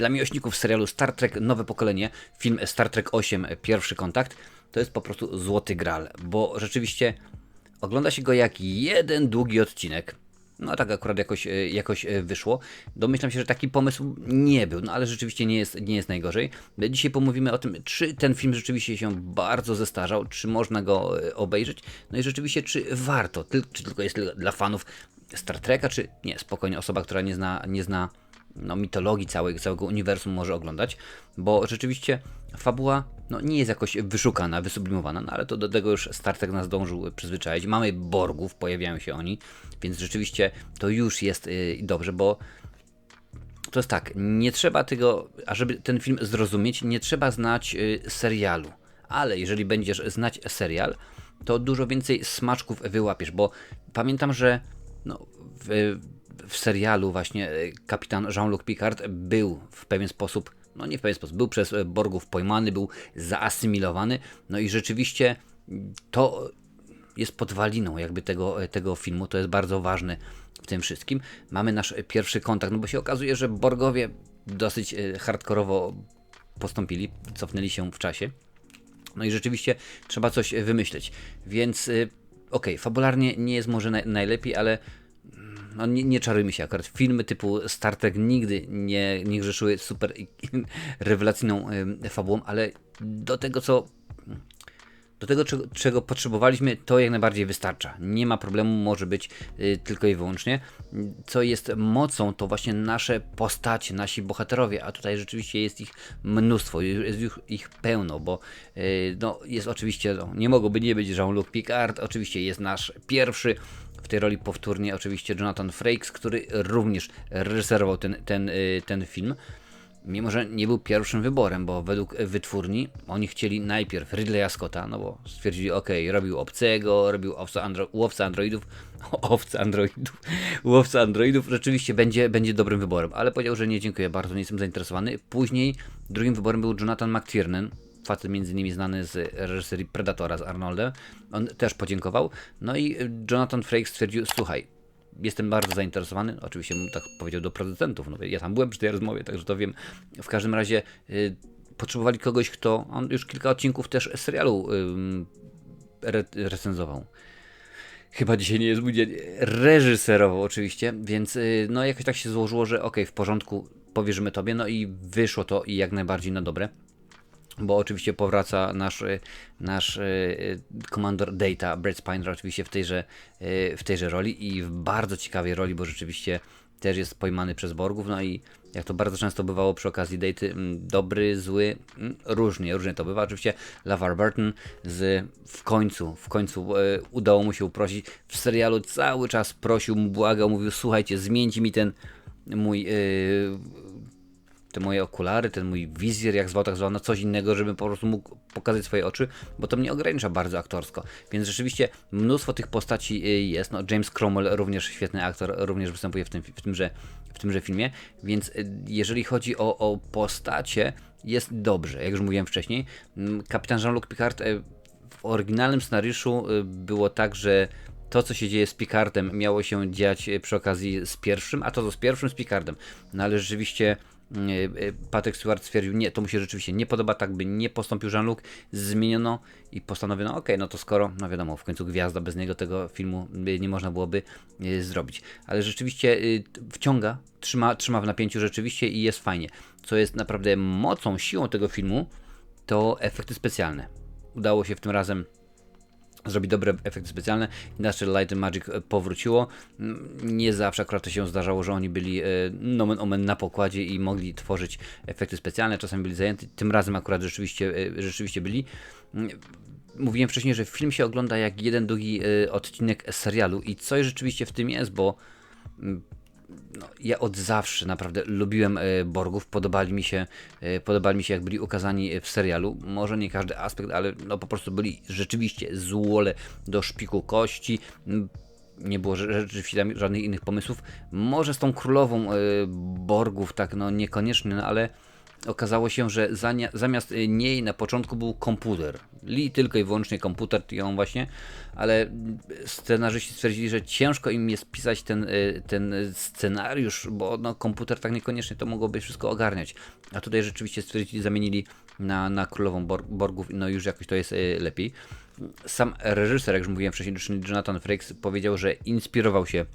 Dla miłośników serialu Star Trek Nowe Pokolenie, film Star Trek 8 Pierwszy Kontakt, to jest po prostu złoty gral, bo rzeczywiście ogląda się go jak jeden długi odcinek. No tak akurat jakoś wyszło. Domyślam się, że taki pomysł nie był, no ale rzeczywiście nie jest najgorzej. Dzisiaj pomówimy o tym, czy ten film rzeczywiście się bardzo zestarzał, czy można go obejrzeć, no i rzeczywiście, czy warto, czy tylko jest dla fanów Star Treka, czy nie, spokojnie osoba, która nie zna no, mitologii całego uniwersum może oglądać, bo rzeczywiście fabuła no, nie jest jakoś wyszukana, wysublimowana, no ale to do tego już Star Trek nas zdążył przyzwyczaić. Mamy Borgów, pojawiają się oni, więc rzeczywiście to już jest dobrze, bo to jest tak, nie trzeba tego, ażeby ten film zrozumieć, nie trzeba znać serialu, ale jeżeli będziesz znać serial, to dużo więcej smaczków wyłapiesz, bo pamiętam, że no, w serialu właśnie kapitan Jean-Luc Picard był w pewien sposób, no nie w pewien sposób, był przez Borgów pojmany, był zaasymilowany, no i rzeczywiście to jest podwaliną jakby tego filmu, to jest bardzo ważne w tym wszystkim. Mamy nasz pierwszy kontakt, no bo się okazuje, że Borgowie dosyć hardkorowo postąpili, cofnęli się w czasie. No i rzeczywiście trzeba coś wymyśleć, więc okej, fabularnie nie jest może najlepiej, ale no nie czarujmy się, akurat filmy typu Star Trek nigdy nie grzeszyły super rewelacyjną fabułą, ale do tego czego potrzebowaliśmy, to jak najbardziej wystarcza. Nie ma problemu, może być tylko i wyłącznie. Co jest mocą, to właśnie nasze postacie, nasi bohaterowie, a tutaj rzeczywiście jest ich mnóstwo, jest ich pełno, bo no, jest oczywiście, no, nie mogłoby nie być Jean-Luc Picard, oczywiście jest nasz pierwszy, w tej roli powtórnie oczywiście Jonathan Frakes, który również reżyserował ten film. Mimo że nie był pierwszym wyborem, bo według wytwórni oni chcieli najpierw Ridleya Scotta, no bo stwierdzili, robił Obcego, robił Łowcę Androidów, Łowcę Androidów, rzeczywiście będzie dobrym wyborem, ale powiedział, że nie, dziękuję bardzo, nie jestem zainteresowany. Później drugim wyborem był Jonathan McTiernan, facet między innymi znany z reżyserii Predatora z Arnoldem, on też podziękował, no i Jonathan Frakes stwierdził, słuchaj, jestem bardzo zainteresowany, oczywiście mu tak powiedział do producentów, no ja tam byłem przy tej rozmowie, także to wiem. W każdym razie potrzebowali kogoś, kto, on już kilka odcinków też serialu recenzował. Chyba dzisiaj nie jest mój dzień. Reżyserował oczywiście, więc no jakoś tak się złożyło, że w porządku, powierzymy tobie, no i wyszło to i jak najbardziej na dobre. Bo oczywiście powraca nasz komandor Data, Brad Spiner oczywiście w tejże roli i w bardzo ciekawej roli, bo rzeczywiście też jest pojmany przez Borgów, no i jak to bardzo często bywało przy okazji Daty, dobry, zły, różnie to bywa. Oczywiście LeVar Burton w końcu udało mu się uprosić. W serialu cały czas prosił, błagał, mówił, słuchajcie, zmieńcie mi ten mój te moje okulary, ten mój wizjer, jak zwał, tak zwał, no coś innego, żebym po prostu mógł pokazać swoje oczy, bo to mnie ogranicza bardzo aktorsko. Więc rzeczywiście mnóstwo tych postaci jest. No, James Cromwell, również świetny aktor, również występuje w tymże filmie, więc jeżeli chodzi o postacie, jest dobrze, jak już mówiłem wcześniej. Kapitan Jean-Luc Picard w oryginalnym scenariuszu było tak, że to, co się dzieje z Picardem, miało się dziać przy okazji z pierwszym, a to co z pierwszym z Picardem. No ale rzeczywiście Patrick Stewart stwierdził, nie, to mu się rzeczywiście nie podoba, tak by nie postąpił Jean-Luc, zmieniono i postanowiono, no to skoro, no wiadomo, w końcu gwiazda, bez niego tego filmu nie można byłoby zrobić. Ale rzeczywiście wciąga, trzyma w napięciu rzeczywiście i jest fajnie. Co jest naprawdę mocą, siłą tego filmu, to efekty specjalne. Udało się w tym razem zrobić dobre efekty specjalne. Industrial Light and Magic powróciło. Nie zawsze akurat to się zdarzało, że oni byli nomen omen na pokładzie i mogli tworzyć efekty specjalne. Czasami byli zajęci. Tym razem akurat rzeczywiście byli. Mówiłem wcześniej, że film się ogląda jak jeden długi odcinek serialu i coś rzeczywiście w tym jest, bo no, ja od zawsze naprawdę lubiłem Borgów, podobali mi się jak byli ukazani w serialu, może nie każdy aspekt, ale no po prostu byli rzeczywiście złole do szpiku kości, nie było rzeczywiście żadnych innych pomysłów, może z tą królową Borgów tak no niekoniecznie, no ale okazało się, że zamiast niej na początku był komputer. Tylko i wyłącznie komputer, i on właśnie, ale scenarzyści stwierdzili, że ciężko im jest pisać ten scenariusz, bo no, komputer tak niekoniecznie to mogłoby wszystko ogarniać. A tutaj rzeczywiście stwierdzili, zamienili na królową Borgów, no już jakoś to jest lepiej. Sam reżyser, jak już mówiłem wcześniej, czyli Jonathan Frakes, powiedział, że inspirował się,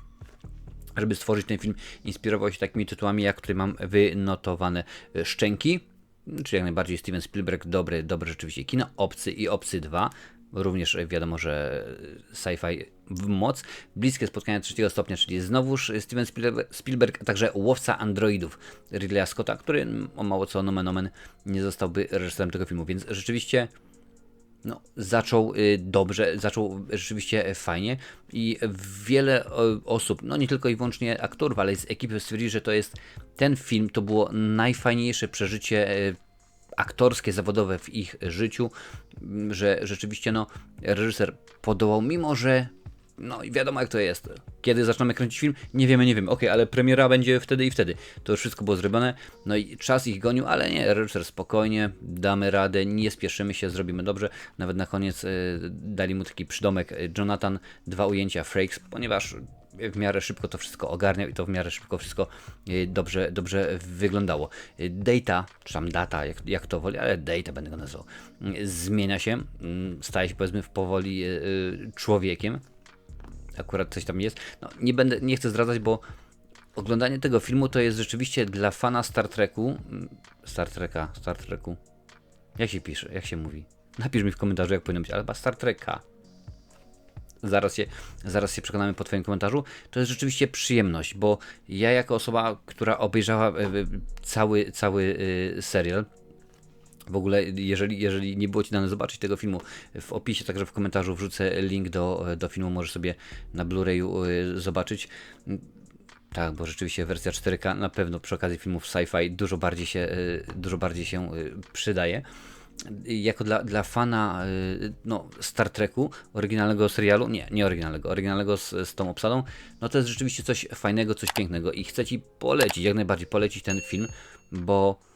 żeby stworzyć ten film, inspirował się takimi tytułami, jak tutaj mam wynotowane: Szczęki, czyli jak najbardziej Steven Spielberg, dobre rzeczywiście kino, Obcy i Obcy 2, również wiadomo, że sci-fi w moc, Bliskie spotkania trzeciego stopnia, czyli znowuż Steven Spielberg, a także Łowca androidów Ridleya Scotta, który o mało co nomen omen nie zostałby reżyserem tego filmu, więc rzeczywiście no, zaczął dobrze, zaczął rzeczywiście fajnie i wiele osób, no nie tylko i wyłącznie aktorów, ale z ekipy stwierdzili, że to jest ten film, to było najfajniejsze przeżycie aktorskie, zawodowe w ich życiu, że rzeczywiście no, reżyser podołał, mimo że no i wiadomo jak to jest. Kiedy zaczynamy kręcić film? Nie wiemy. Okej, ale premiera będzie wtedy i wtedy. To już wszystko było zrobione. No i czas ich gonił, ale nie, reżyser spokojnie, damy radę, nie spieszymy się, zrobimy dobrze. Nawet na koniec dali mu taki przydomek Jonathan, 2 ujęcia Frakes, ponieważ w miarę szybko to wszystko ogarniał i to w miarę szybko wszystko dobrze wyglądało. Data, czy tam data, jak to woli, ale Data będę go nazywał, zmienia się, staje się powiedzmy powoli człowiekiem. Akurat coś tam jest. No, nie chcę zdradzać, bo oglądanie tego filmu to jest rzeczywiście dla fana Star Treku. Jak się pisze, jak się mówi? Napisz mi w komentarzu, jak powinno być, ale chyba Star Treka. Zaraz się przekonamy po twoim komentarzu. To jest rzeczywiście przyjemność, bo ja jako osoba, która obejrzała cały serial, w ogóle, jeżeli nie było ci dane zobaczyć tego filmu, w opisie, także w komentarzu wrzucę link do filmu, możesz sobie na Blu-rayu zobaczyć. Tak, bo rzeczywiście wersja 4K na pewno przy okazji filmów sci-fi dużo bardziej się przydaje. Jako dla fana no, Star Treku, oryginalnego serialu, nie oryginalnego z tą obsadą, no to jest rzeczywiście coś fajnego, coś pięknego i chcę ci polecić, jak najbardziej polecić ten film, bo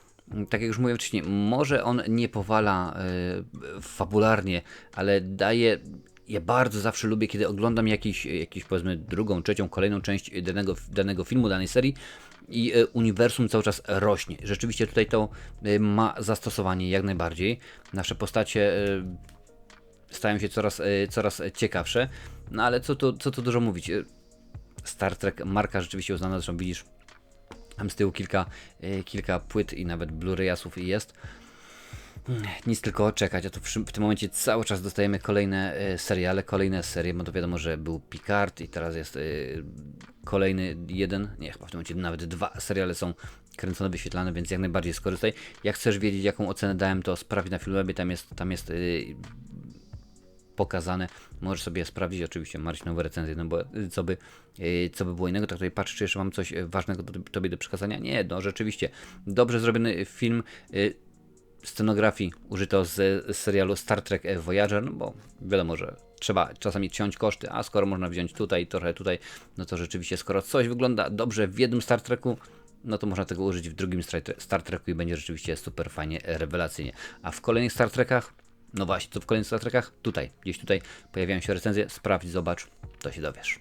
tak jak już mówiłem wcześniej, może on nie powala fabularnie, ale daje. Ja bardzo zawsze lubię, kiedy oglądam jakiś powiedzmy drugą, trzecią, kolejną część danego filmu, danej serii i uniwersum cały czas rośnie. Rzeczywiście tutaj to ma zastosowanie jak najbardziej. Nasze postacie stają się coraz ciekawsze, no ale co tu dużo mówić. Star Trek, marka rzeczywiście uznana, zresztą widzisz tam z tyłu kilka płyt i nawet Blu-rayasów jest. Nic tylko czekać, a tu w tym momencie cały czas dostajemy kolejne seriale, kolejne serie, bo to wiadomo, że był Picard i teraz jest kolejny chyba w tym momencie nawet 2 seriale są kręcone, wyświetlane, więc jak najbardziej skorzystaj. Jak chcesz wiedzieć, jaką ocenę dałem, to sprawdź na Filmwebie, tam jest pokazane. Możesz sobie sprawdzić, oczywiście marzyć nowe recenzje, no bo co by było innego. Tak tutaj patrzę, czy jeszcze mam coś ważnego tobie do przekazania. Nie, no rzeczywiście dobrze zrobiony film. Scenografii użyto z serialu Star Trek Voyager, no bo wiadomo, że trzeba czasami ciąć koszty, a skoro można wziąć tutaj, trochę tutaj, no to rzeczywiście, skoro coś wygląda dobrze w jednym Star Treku, no to można tego użyć w drugim Star Treku i będzie rzeczywiście super fajnie, rewelacyjnie. A w kolejnych Star Trekach, no właśnie, co w kolejnych Star Trekach? Gdzieś tutaj pojawiają się recenzje, sprawdź, zobacz, to się dowiesz.